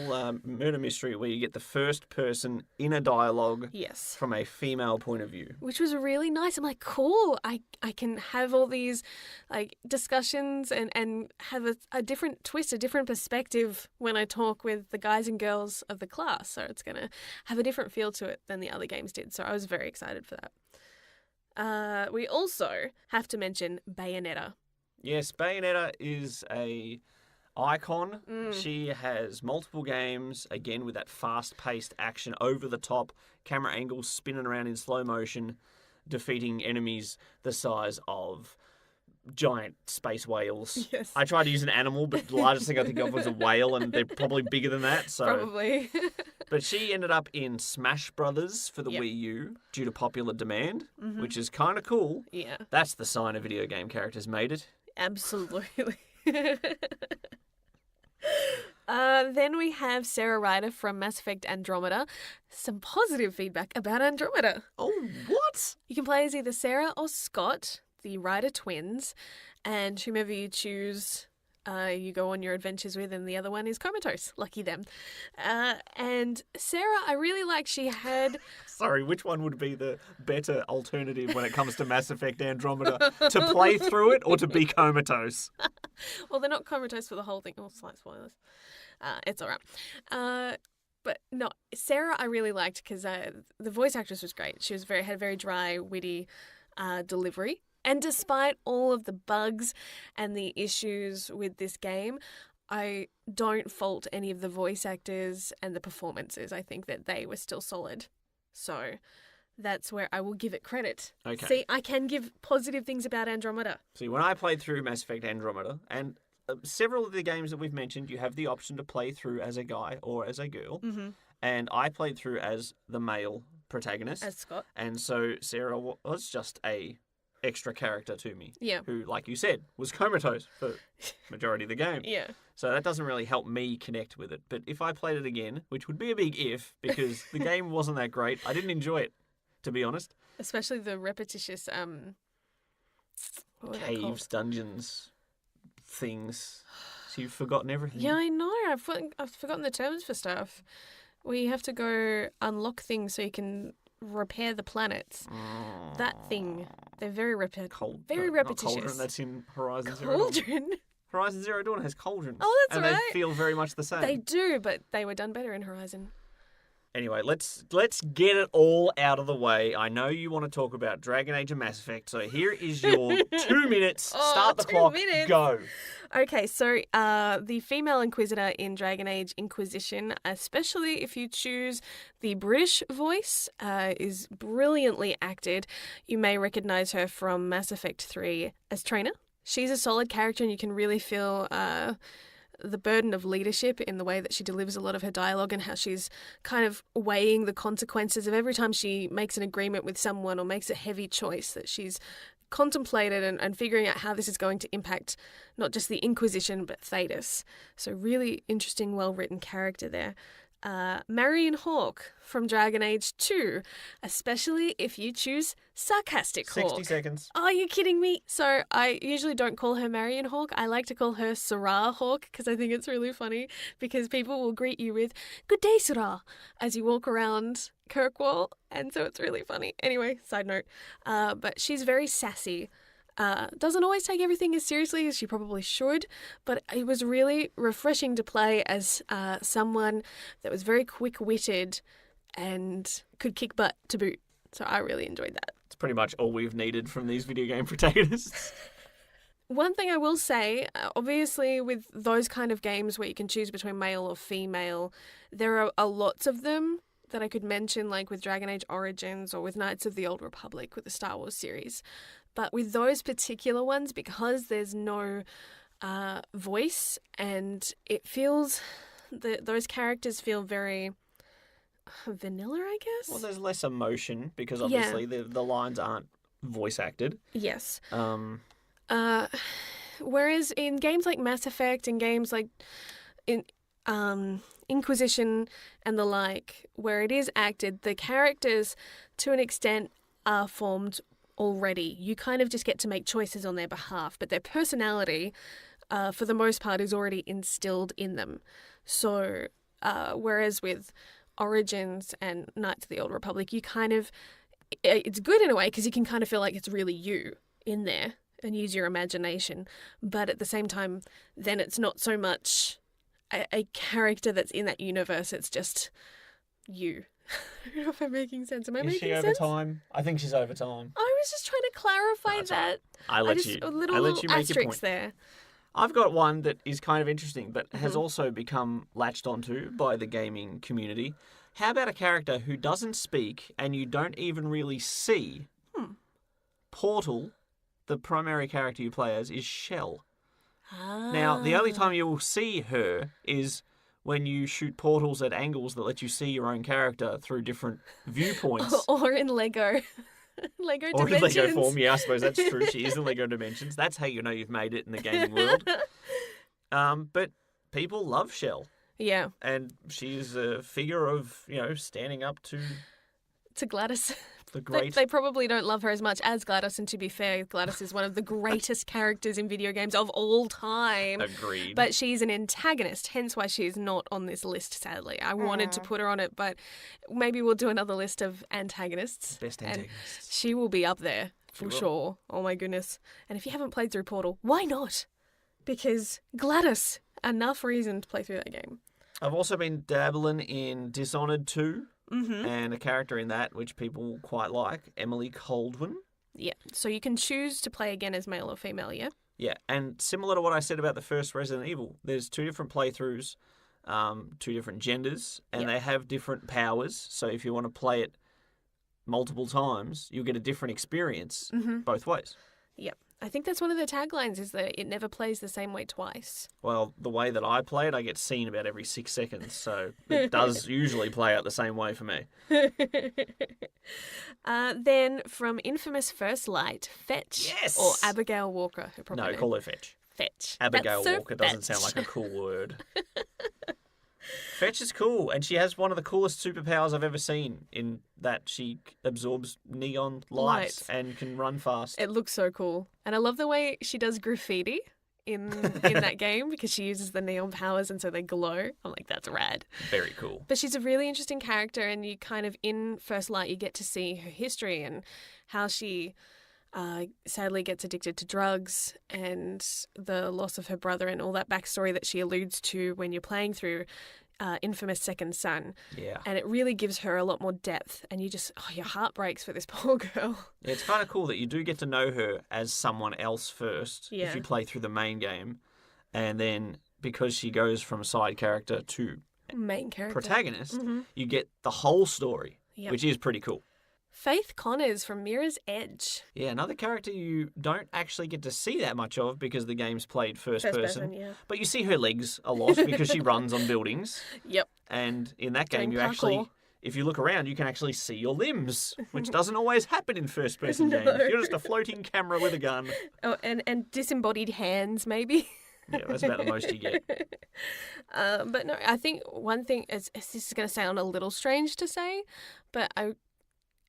murder mystery where you get the first person in a dialogue from a female point of view. Which was really nice. I'm like, cool, I can have all these like discussions and have a different twist, a different perspective when I talk with the guys and girls of the class. So it's going to have a different feel to it than the other games did. So I was very excited for that. We also have to mention Bayonetta. Yes, Bayonetta is a icon. She has multiple games, again with that fast-paced action, over-the-top camera angles, spinning around in slow motion, defeating enemies the size of giant space whales. Yes. I tried to use an animal, but the largest thing I think of was a whale, and they're probably bigger than that. So. Probably. But she ended up in Smash Brothers for the Wii U due to popular demand, which is kind of cool. Yeah. That's the sign a video game character's made it. Absolutely. Then we have Sarah Ryder from Mass Effect Andromeda. Some positive feedback about Andromeda. Oh, what? You can play as either Sarah or Scott, the Ryder twins, and whomever you choose, you go on your adventures with, and the other one is comatose. Lucky them. And Sarah, I really like. She had... Sorry, which one would be the better alternative when it comes to Mass Effect Andromeda? To play through it or to be comatose? Well, they're not comatose for the whole thing. Oh, slight spoilers. It's all right. But no, Sarah I really liked because the voice actress was great. She had a very dry, witty delivery. And despite all of the bugs and the issues with this game, I don't fault any of the voice actors and the performances. I think that they were still solid. So that's where I will give it credit. Okay. See, I can give positive things about Andromeda. See, when I played through Mass Effect Andromeda, and several of the games that we've mentioned, you have the option to play through as a guy or as a girl. Mm-hmm. And I played through as the male protagonist. As Scott. And so Sarah was just a extra character to me. Yeah. Who, like you said, was comatose for majority of the game. Yeah. So that doesn't really help me connect with it. But if I played it again, which would be a big if, because the game wasn't that great, I didn't enjoy it, to be honest. Especially the repetitious what were they called? Caves, dungeons, things. So you've forgotten everything. Yeah, I know. I've forgotten the terms for stuff. Where you have to go unlock things so you can repair the planets. That thing. They're very repetitious. Not Cauldron, that's in Horizon Zero Dawn. Cauldron? Horizon Zero Dawn has cauldrons. Oh, that's and right. And they feel very much the same. They do, but they were done better in Horizon. Anyway, let's get it all out of the way. I know you want to talk about Dragon Age and Mass Effect, so here is your 2 minutes. Start the 2 clock. minutes. Go. Okay, so the female Inquisitor in Dragon Age Inquisition, especially if you choose the British voice, is brilliantly acted. You may recognise her from Mass Effect 3 as Trainer. She's a solid character and you can really feel the burden of leadership in the way that she delivers a lot of her dialogue and how she's kind of weighing the consequences of every time she makes an agreement with someone or makes a heavy choice, that she's contemplated and figuring out how this is going to impact not just the Inquisition but Thetis. So really interesting, well-written character there. Marion Hawke from Dragon Age 2, especially if you choose Sarcastic Hawke. 60 seconds. Oh, are you kidding me? So I usually don't call her Marion Hawke. I like to call her Sarah Hawke because I think it's really funny because people will greet you with, "Good day, Sarah," as you walk around Kirkwall, and so it's really funny. Anyway, side note. But she's very sassy. Doesn't always take everything as seriously as she probably should, but it was really refreshing to play as someone that was very quick-witted and could kick butt to boot. So I really enjoyed that. It's pretty much all we've needed from these video game protagonists. One thing I will say, obviously with those kind of games where you can choose between male or female, there are lots of them that I could mention, like with Dragon Age Origins or with Knights of the Old Republic with the Star Wars series. But with those particular ones, because there's no voice and it feels, those characters feel very vanilla, I guess. Well, there's less emotion because obviously the lines aren't voice acted. Yes. Whereas in games like Mass Effect and games like Inquisition and the like, where it is acted, the characters to an extent are formed already. You kind of just get to make choices on their behalf, but their personality, for the most part, is already instilled in them. So, whereas with Origins and Knights of the Old Republic, you kind of, it's good in a way because you can kind of feel like it's really you in there and use your imagination. But at the same time, then it's not so much a character that's in that universe. It's just you. I don't know if I'm making sense. Am I making sense? Is she over time? I think she's over time. I was just trying to clarify that. I let you make your point there. I've got one that is kind of interesting, but has also become latched onto by the gaming community. How about a character who doesn't speak and you don't even really see? Portal, the primary character you play as, is Shell. Now, the only time you will see her is when you shoot portals at angles that let you see your own character through different viewpoints. Or in Lego. Lego or Dimensions. in Lego form, yeah, I suppose that's true. She is in Lego Dimensions. That's how you know you've made it in the gaming world. But people love Shell. Yeah. And she's a figure of, standing up to Gladys. the great... They probably don't love her as much as Gladys, and to be fair, Gladys is one of the greatest characters in video games of all time. Agreed. But she's an antagonist, hence why she's not on this list, sadly. I wanted to put her on it, but maybe we'll do another list of antagonists. Best antagonists. She will be up there, for sure. Oh my goodness. And if you haven't played through Portal, why not? Because Gladys, enough reason to play through that game. I've also been dabbling in Dishonored 2. And a character in that which people quite like, Emily Coldwin. Yeah, so you can choose to play again as male or female, yeah? Yeah, and similar to what I said about the first Resident Evil, there's 2 different playthroughs, 2 different genders, and they have different powers. So if you want to play it multiple times, you'll get a different experience both ways. Yep. I think that's one of the taglines, is that it never plays the same way twice. Well, the way that I play it, I get seen about every 6 seconds, so it does usually play out the same way for me. Then from infamous First Light, Fetch. Yes! Or Abigail Walker. No, call her Fetch. Fetch. Abigail That's so Walker doesn't Fetch. sound like a cool word. Fetch is cool, and she has one of the coolest superpowers I've ever seen, in that she absorbs neon lights and can run fast. It looks so cool. And I love the way she does graffiti in that game, because she uses the neon powers and so they glow. I'm like, that's rad. Very cool. But she's a really interesting character, and you kind of, in First Light, you get to see her history and how she sadly gets addicted to drugs and the loss of her brother and all that backstory that she alludes to when you're playing through infamous Second Son. Yeah. And it really gives her a lot more depth, and your heart breaks for this poor girl. Yeah, it's kind of cool that you do get to know her as someone else first if you play through the main game, and then because she goes from side character to Main character. protagonist, you get the whole story, which is pretty cool. Faith Connors from Mirror's Edge. Yeah, another character you don't actually get to see that much of because the game's played first person. Yeah. But you see her legs a lot because she runs on buildings. Yep. And in that game, Doing you parkour. actually, if you look around, you can actually see your limbs, which doesn't always happen in first-person No. games. You're just a floating camera with a gun. Oh, and disembodied hands, maybe. Yeah, that's about the most you get. But no, I think one thing, this is going to sound a little strange to say, but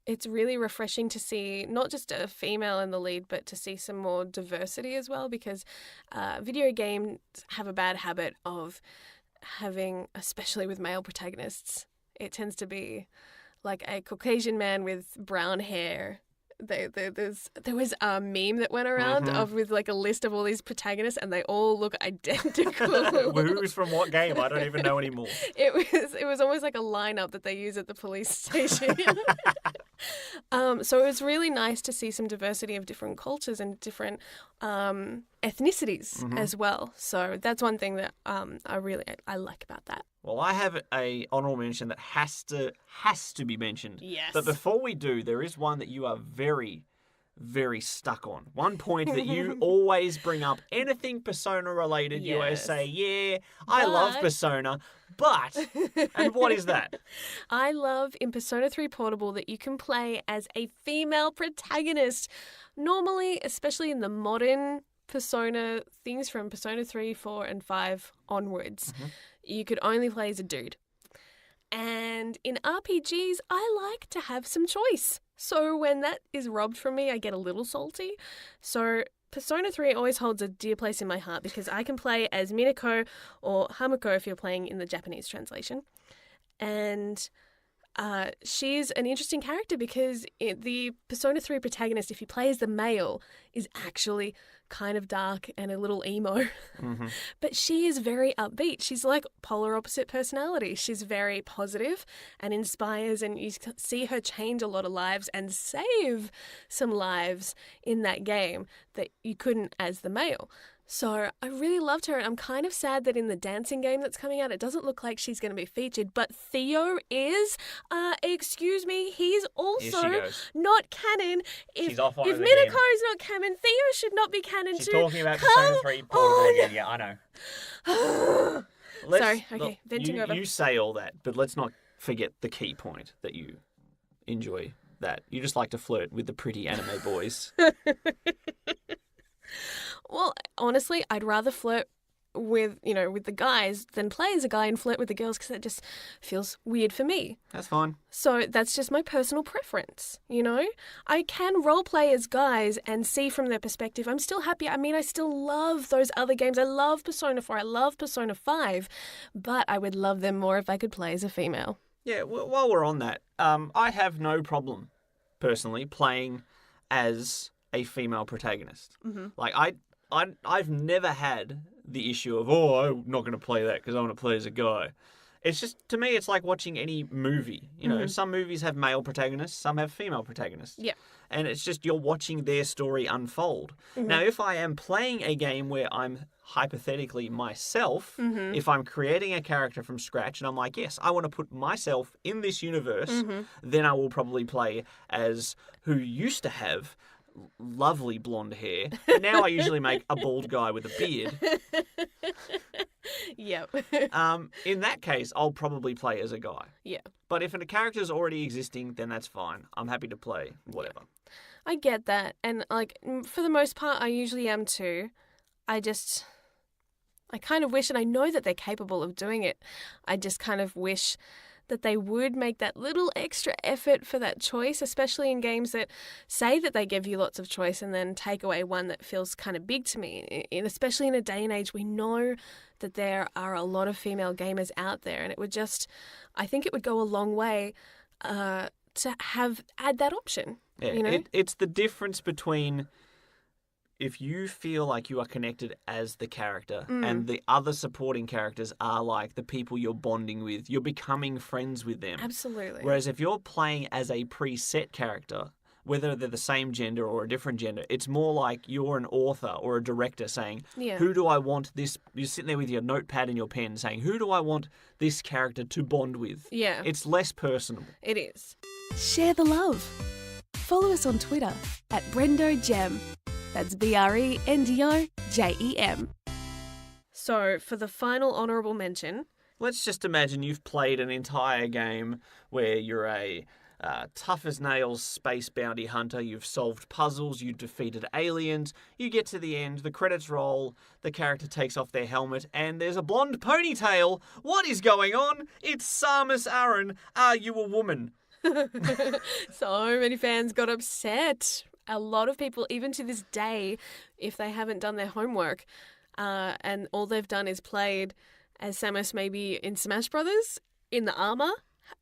it's really refreshing to see not just a female in the lead, but to see some more diversity as well, because video games have a bad habit of having, especially with male protagonists, it tends to be like a Caucasian man with brown hair. There was a meme that went around with like a list of all these protagonists, and they all look identical. Who's from what game? I don't even know anymore. It was almost like a lineup that they use at the police station. So it was really nice to see some diversity of different cultures and different ethnicities as well. So that's one thing that I like about that. Well, I have a honourable mention that has to be mentioned. Yes. But before we do, there is one that you are very, very stuck on. One point that you always bring up, anything Persona related, you always say, yeah, I love Persona, but... And what is that? I love in Persona 3 Portable that you can play as a female protagonist. Normally, especially in the modern Persona, things from Persona 3, 4, and 5 onwards, you could only play as a dude. And in RPGs, I like to have some choice. So when that is robbed from me, I get a little salty. So Persona 3 always holds a dear place in my heart because I can play as Minako or Hamiko if you're playing in the Japanese translation. And she's an interesting character because the Persona 3 protagonist, if you play as the male, is actually kind of dark and a little emo. But she is very upbeat. She's like polar opposite personality. She's very positive and inspires, and you see her change a lot of lives and save some lives in that game that you couldn't as the male. So I really loved her, and I'm kind of sad that in the dancing game that's coming out, it doesn't look like she's going to be featured, but Theo is. Excuse me, he's also not canon. She's off on if it Minako again. is not canon, Theo should not be canon She's too. talking about Persona 3 Portable again. Yeah, I know. Sorry, okay, venting over. You say all that, but let's not forget the key point that you enjoy that. You just like to flirt with the pretty anime boys. Well, honestly, I'd rather flirt with the guys than play as a guy and flirt with the girls because that just feels weird for me. That's fine. So that's just my personal preference, I can role play as guys and see from their perspective. I'm still happy. I mean, I still love those other games. I love Persona 4. I love Persona 5, but I would love them more if I could play as a female. Yeah, well, while we're on that, I have no problem, personally, playing as a female protagonist. Mm-hmm. Like, I've never had the issue of, I'm not going to play that because I want to play as a guy. It's just, to me, it's like watching any movie. Some movies have male protagonists, some have female protagonists. Yeah. And it's just you're watching their story unfold. Mm-hmm. Now, if I am playing a game where I'm hypothetically myself, if I'm creating a character from scratch and I'm like, yes, I want to put myself in this universe, then I will probably play as who used to have lovely blonde hair. And now I usually make a bald guy with a beard. Yep. In that case, I'll probably play as a guy. Yeah. But if a character's already existing, then that's fine. I'm happy to play whatever. I get that. And, for the most part, I usually am too. I kind of wish, and I know that they're capable of doing it, I just kind of wish that they would make that little extra effort for that choice, especially in games that say that they give you lots of choice and then take away one that feels kind of big to me. Especially in a day and age, we know that there are a lot of female gamers out there, and I think it would go a long way to add that option. Yeah, it's the difference between if you feel like you are connected as the character and the other supporting characters are like the people you're bonding with, you're becoming friends with them. Absolutely. Whereas if you're playing as a preset character, whether they're the same gender or a different gender, it's more like you're an author or a director saying, who do I want this? You're sitting there with your notepad and your pen saying, who do I want this character to bond with? Yeah. It's less personal. It is. Share the love. Follow us on Twitter at Brendo Jem. That's BRENDOJEM. So for the final honourable mention... Let's just imagine you've played an entire game where you're a tough as nails space bounty hunter. You've solved puzzles, you've defeated aliens. You get to the end, the credits roll, the character takes off their helmet, and there's a blonde ponytail. What is going on? It's Samus Aran. Are you a woman? So many fans got upset. A lot of people, even to this day, if they haven't done their homework and all they've done is played as Samus maybe in Smash Brothers in the armor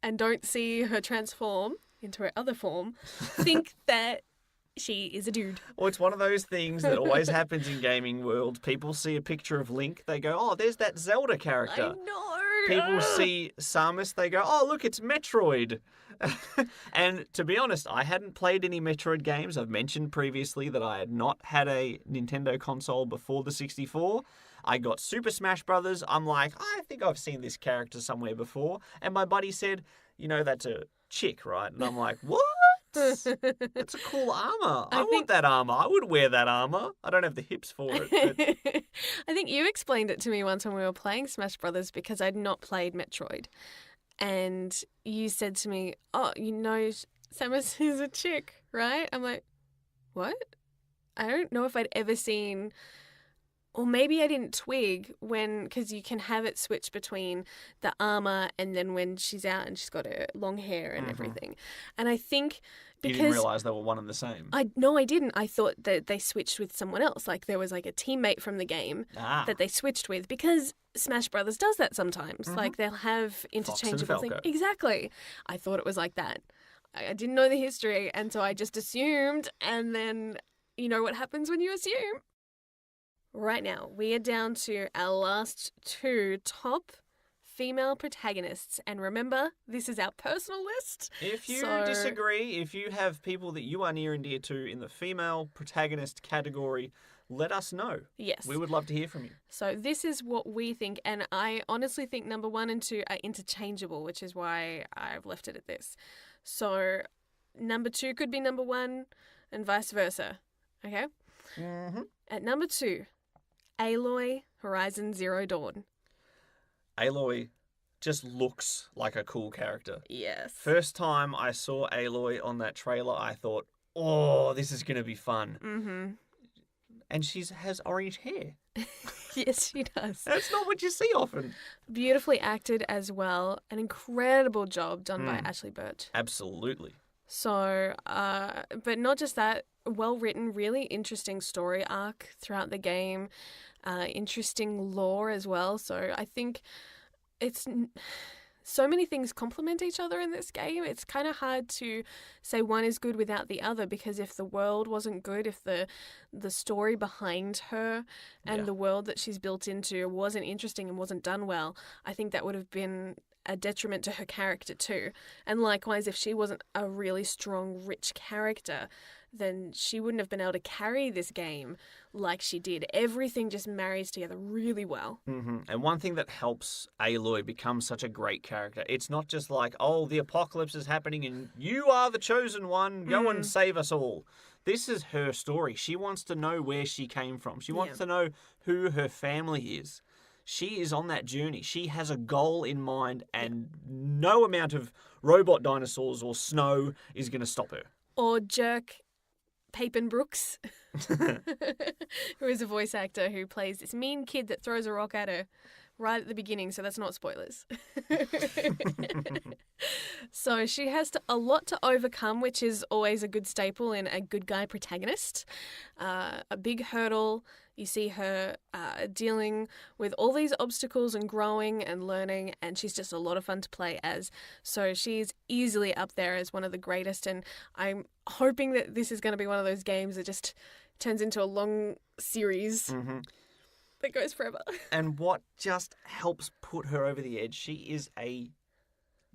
and don't see her transform into her other form, think that she is a dude. Well, it's one of those things that always happens in gaming world. People see a picture of Link, they go, oh, there's that Zelda character. I know. People see Samus, they go, oh, look, it's Metroid. And to be honest, I hadn't played any Metroid games. I've mentioned previously that I had not had a Nintendo console before the 64. I got Super Smash Brothers. I'm like, I think I've seen this character somewhere before. And my buddy said, that's a chick, right? And I'm like, what? That's a cool armor. I want that armor. I would wear that armor. I don't have the hips for it. But... I think you explained it to me once when we were playing Smash Brothers because I'd not played Metroid. And you said to me, oh, Samus is a chick, right? I'm like, what? I don't know if I'd ever seen, or maybe I didn't twig because you can have it switch between the armor and then when she's out and she's got her long hair and everything. And I think because... You didn't realise they were one and the same? No, I didn't. I thought that they switched with someone else. Like there was like a teammate from the game that they switched with because... Smash Brothers does that sometimes. Like they'll have interchangeable things. Exactly. I thought it was like that. I didn't know the history, and so I just assumed. And then you know what happens when you assume. Right now, we are down to our last two top female protagonists, and remember, this is our personal list. If you disagree, if you have people that you are near and dear to in the female protagonist category, let us know. Yes. We would love to hear from you. So this is what we think, and I honestly think number 1 and 2 are interchangeable, which is why I've left it at this. So number 2 could be number 1 and vice versa. Okay? Mm-hmm. At number 2, Aloy, Horizon Zero Dawn. Aloy just looks like a cool character. Yes. First time I saw Aloy on that trailer, I thought, oh, this is going to be fun. Mm-hmm. And she has orange hair. Yes, she does. That's not what you see often. Beautifully acted as well. An incredible job done by Ashley Birch. Absolutely. So, but not just that, well written, really interesting story arc throughout the game, interesting lore as well. So I think so many things complement each other in this game. It's kind of hard to say one is good without the other, because if the world wasn't good, if the story behind her and the world that she's built into wasn't interesting and wasn't done well, I think that would have been a detriment to her character too. And likewise, if she wasn't a really strong, rich character, then she wouldn't have been able to carry this game like she did. Everything just marries together really well. Mm-hmm. And one thing that helps Aloy become such a great character, it's not just like, oh, the apocalypse is happening and you are the chosen one, go and save us all. This is her story. She wants to know where she came from. She wants to know who her family is. She is on that journey. She has a goal in mind, and no amount of robot dinosaurs or snow is going to stop her. Or jerk Papen Brooks, who is a voice actor who plays this mean kid that throws a rock at her right at the beginning, so that's not spoilers. So she has a lot to overcome, which is always a good staple in a good guy protagonist. A big hurdle. You see her dealing with all these obstacles and growing and learning, and she's just a lot of fun to play as. So she's easily up there as one of the greatest, and I'm hoping that this is going to be one of those games that just turns into a long series that goes forever. And what just helps put her over the edge, she is a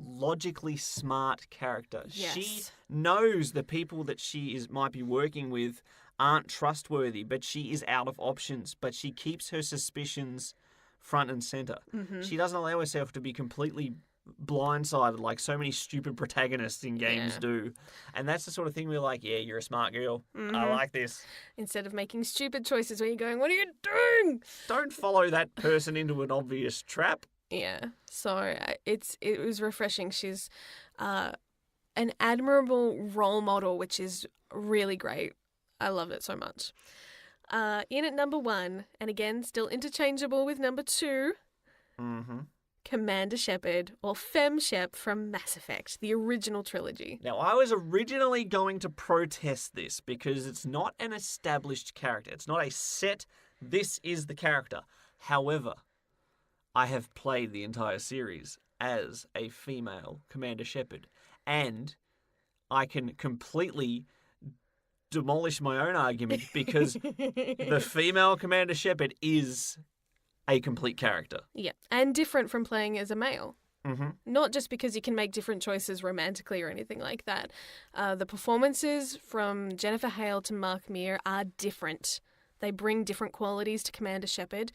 logically smart character. Yes. She knows the people that she might be working with aren't trustworthy, but she is out of options, but she keeps her suspicions front and center. She doesn't allow herself to be completely blindsided like so many stupid protagonists in games do. And that's the sort of thing we're like, yeah, you're a smart girl. I like this. Instead of making stupid choices where you're going, what are you doing? Don't follow that person into an obvious trap. Yeah. So it was refreshing. She's an admirable role model, which is really great. I love it so much. In at number 1, and again, still interchangeable with number 2, Commander Shepard, or Fem Shep from Mass Effect, the original trilogy. Now, I was originally going to protest this because it's not an established character. It's not a set, this is the character. However, I have played the entire series as a female Commander Shepard, and I can completely demolish my own argument because the female Commander Shepard is a complete character. Yeah, and different from playing as a male. Not just because you can make different choices romantically or anything like that. The performances from Jennifer Hale to Mark Meer are different. They bring different qualities to Commander Shepard.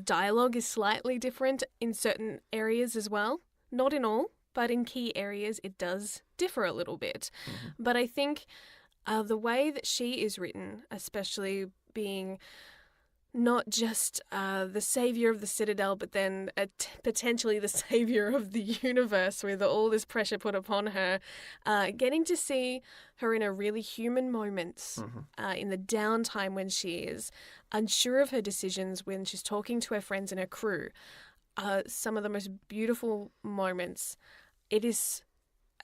Dialogue is slightly different in certain areas as well. Not in all, but in key areas it does differ a little bit. But I think the way that she is written, especially being not just the savior of the Citadel, but then potentially the savior of the universe with all this pressure put upon her, getting to see her in her really human moments, in the downtime when she is unsure of her decisions, when she's talking to her friends and her crew, some of the most beautiful moments. It is...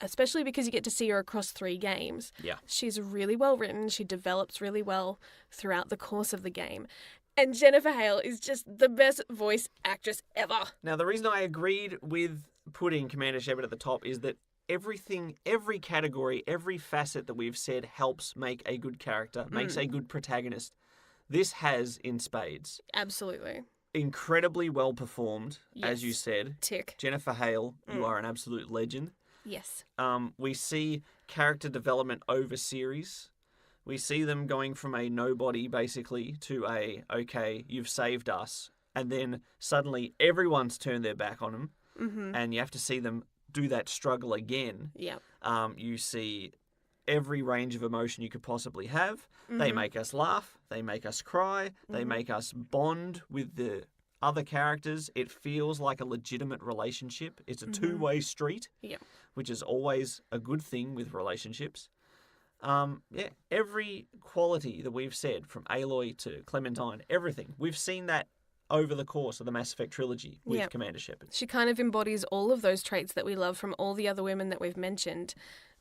especially because you get to see her across 3 games. Yeah. She's really well written. She develops really well throughout the course of the game. And Jennifer Hale is just the best voice actress ever. Now, the reason I agreed with putting Commander Shepard at the top is that everything, every category, every facet that we've said helps make a good character, makes a good protagonist. This has in spades. Absolutely. Incredibly well performed, as Yes. you said. Tick. Jennifer Hale, you are an absolute legend. Yes. We see character development over series. We see them going from a nobody, basically, to a, okay, you've saved us. And then suddenly everyone's turned their back on them. And you have to see them do that struggle again. Yeah. You see every range of emotion you could possibly have. They make us laugh. They make us cry. They make us bond with the other characters. It feels like a legitimate relationship. It's a two-way street, which is always a good thing with relationships. Every quality that we've said, from Aloy to Clementine, everything, we've seen that over the course of the Mass Effect trilogy with Yep. Commander Shepard. She kind of embodies all of those traits that we love from all the other women that we've mentioned,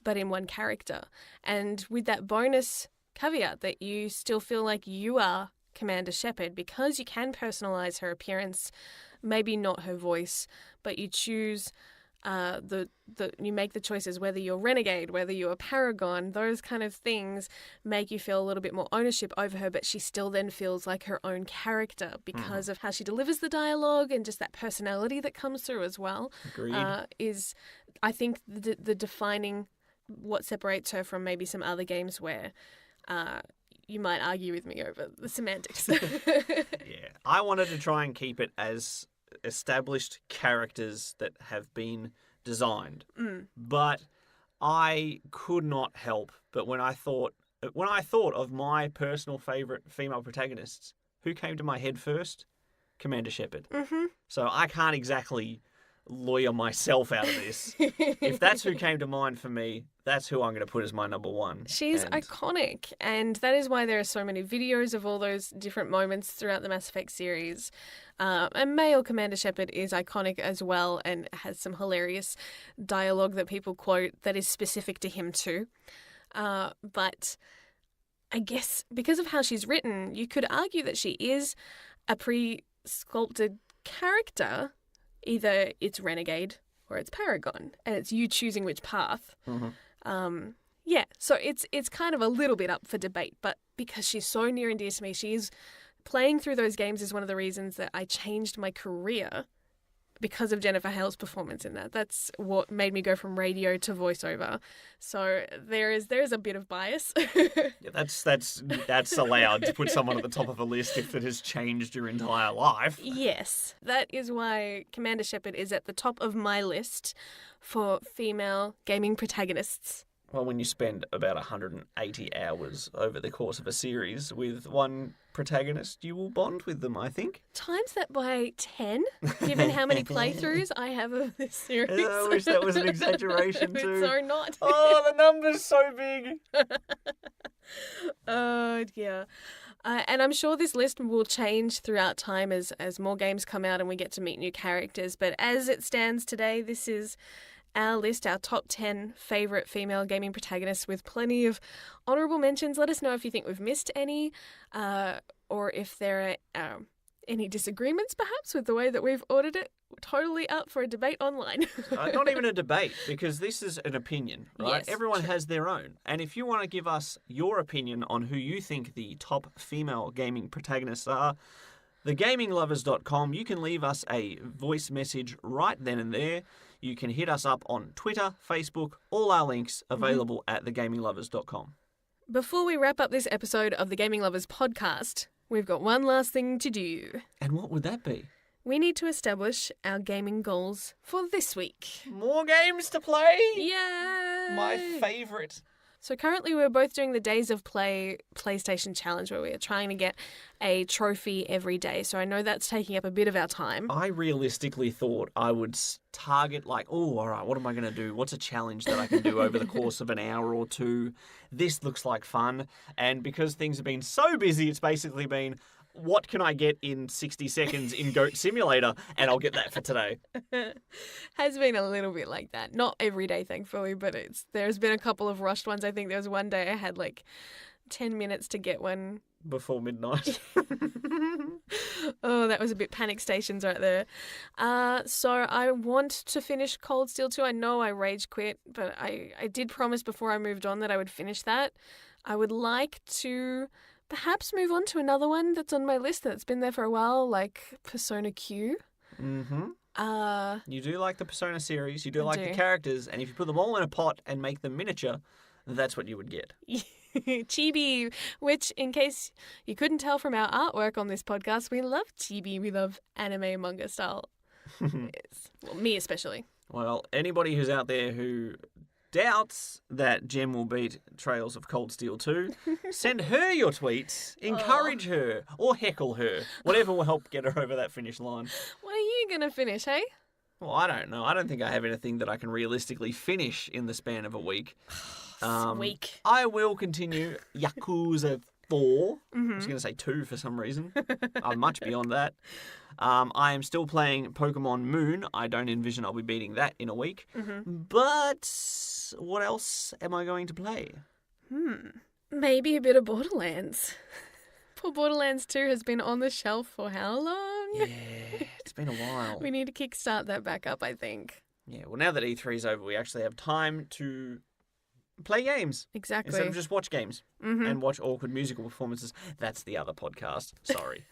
but in one character. And with that bonus caveat that you still feel like you are Commander Shepard because you can personalize her appearance, maybe not her voice, but you choose you make the choices whether you're Renegade, whether you're Paragon. Those kind of things make you feel a little bit more ownership over her, but she still then feels like her own character because of how she delivers the dialogue and just that personality that comes through as well. Agreed. Is I think the defining what separates her from maybe some other games where you might argue with me over the semantics. Yeah, I wanted to try and keep it as established characters that have been designed. But I could not help but when I thought of my personal favourite female protagonists, who came to my head first? Commander Shepard. So I can't exactly lawyer myself out of this. If that's who came to mind for me, that's who I'm going to put as my number one. She's iconic, and that is why there are so many videos of all those different moments throughout the Mass Effect series. And male Commander Shepard is iconic as well and has some hilarious dialogue that people quote that is specific to him too. But I guess because of how she's written, you could argue that she is a pre-sculpted character. Either it's Renegade or it's Paragon, and it's you choosing which path. Yeah, so it's kind of a little bit up for debate, but because she's so near and dear to me, playing through those games is one of the reasons that I changed my career because of Jennifer Hale's performance in that. That's what made me go from radio to voiceover. So there is a bit of bias. Yeah, that's allowed to put someone at the top of a list if it has changed your entire life. Yes, that is why Commander Shepard is at the top of my list for female gaming protagonists. Well, when you spend about 180 hours over the course of a series with one protagonist, you will bond with them, I think. Times that by 10, given how many playthroughs I have of this series. I wish that was an exaggeration too. It's so not. Oh, the number's so big. Oh, yeah. And I'm sure this list will change throughout time as more games come out and we get to meet new characters. But as it stands today, this is our list, our top 10 favourite female gaming protagonists with plenty of honourable mentions. Let us know if you think we've missed any or if there are any disagreements perhaps with the way that we've ordered it. We're totally up for a debate online. Not even a debate, because this is an opinion, right? Yes, Everyone has their own. And if you want to give us your opinion on who you think the top female gaming protagonists are, thegaminglovers.com, you can leave us a voice message right then and there. You can hit us up on Twitter, Facebook, all our links available at thegaminglovers.com. Before we wrap up this episode of the Gaming Lovers podcast, we've got one last thing to do. And what would that be? We need to establish our gaming goals for this week. More games to play? Yay! My favourite. So currently we're both doing the Days of Play PlayStation Challenge where we're trying to get a trophy every day. So I know that's taking up a bit of our time. I realistically thought I would target all right, what am I going to do? What's a challenge that I can do over the course of an hour or two? This looks like fun. And because things have been so busy, it's basically been, what can I get in 60 seconds in Goat Simulator? And I'll get that for today. Has been a little bit like that. Not every day, thankfully, but there's been a couple of rushed ones. I think there was one day I had 10 minutes to get one. Before midnight. Oh, that was a bit panic stations right there. So I want to finish Cold Steel 2. I know I rage quit, but I did promise before I moved on that I would finish that. I would like to perhaps move on to another one that's on my list that's been there for a while, like Persona Q. Mm-hmm. You do like the Persona series, you do like the characters, and if you put them all in a pot and make them miniature, that's what you would get. Chibi, which, in case you couldn't tell from our artwork on this podcast, we love chibi. We love anime and manga style. Well, me especially. Well, anybody who's out there who doubts that Jem will beat Trails of Cold Steel 2, send her your tweets, encourage her, or heckle her. Whatever will help get her over that finish line. What are you going to finish, hey? Well, I don't know. I don't think I have anything that I can realistically finish in the span of a week. Week. I will continue Yakuza 4. I was going to say 2 for some reason. I'm much beyond that. I am still playing Pokemon Moon. I don't envision I'll be beating that in a week. But what else am I going to play? Maybe a bit of Borderlands. Poor Borderlands 2 has been on the shelf for how long? Yeah, it's been a while. We need to kickstart that back up, I think. Yeah, well, now that E3 is over, we actually have time to play games. Exactly. Instead of just watch games and watch awkward musical performances. That's the other podcast. Sorry.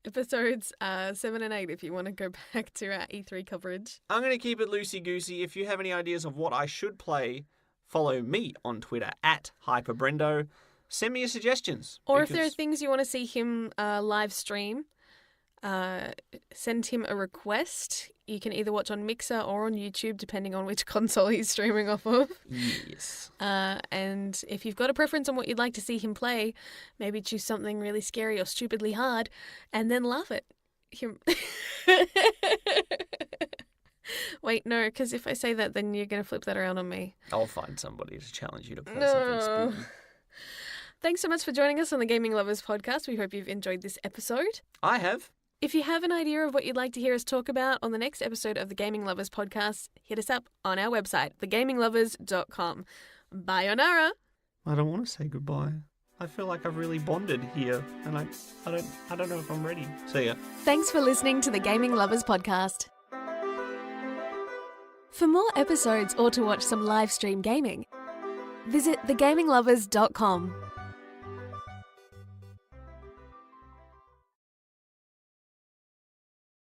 Episodes 7 and 8 if you want to go back to our E3 coverage. I'm going to keep it loosey-goosey. If you have any ideas of what I should play, follow me on Twitter at HyperBrendo. Send me your suggestions. Or if there are things you want to see him live stream, send him a request. You can either watch on Mixer or on YouTube, depending on which console he's streaming off of. Yes. And if you've got a preference on what you'd like to see him play, maybe choose something really scary or stupidly hard, and then laugh at him. Wait, no, because if I say that, then you're going to flip that around on me. I'll find somebody to challenge you to play something spooky. Thanks so much for joining us on the Gaming Lovers podcast. We hope you've enjoyed this episode. I have. If you have an idea of what you'd like to hear us talk about on the next episode of the Gaming Lovers podcast, hit us up on our website, thegaminglovers.com. Bye, Onara. I don't want to say goodbye. I feel like I've really bonded here, and I don't know if I'm ready. See ya. Thanks for listening to the Gaming Lovers podcast. For more episodes or to watch some live stream gaming, visit thegaminglovers.com.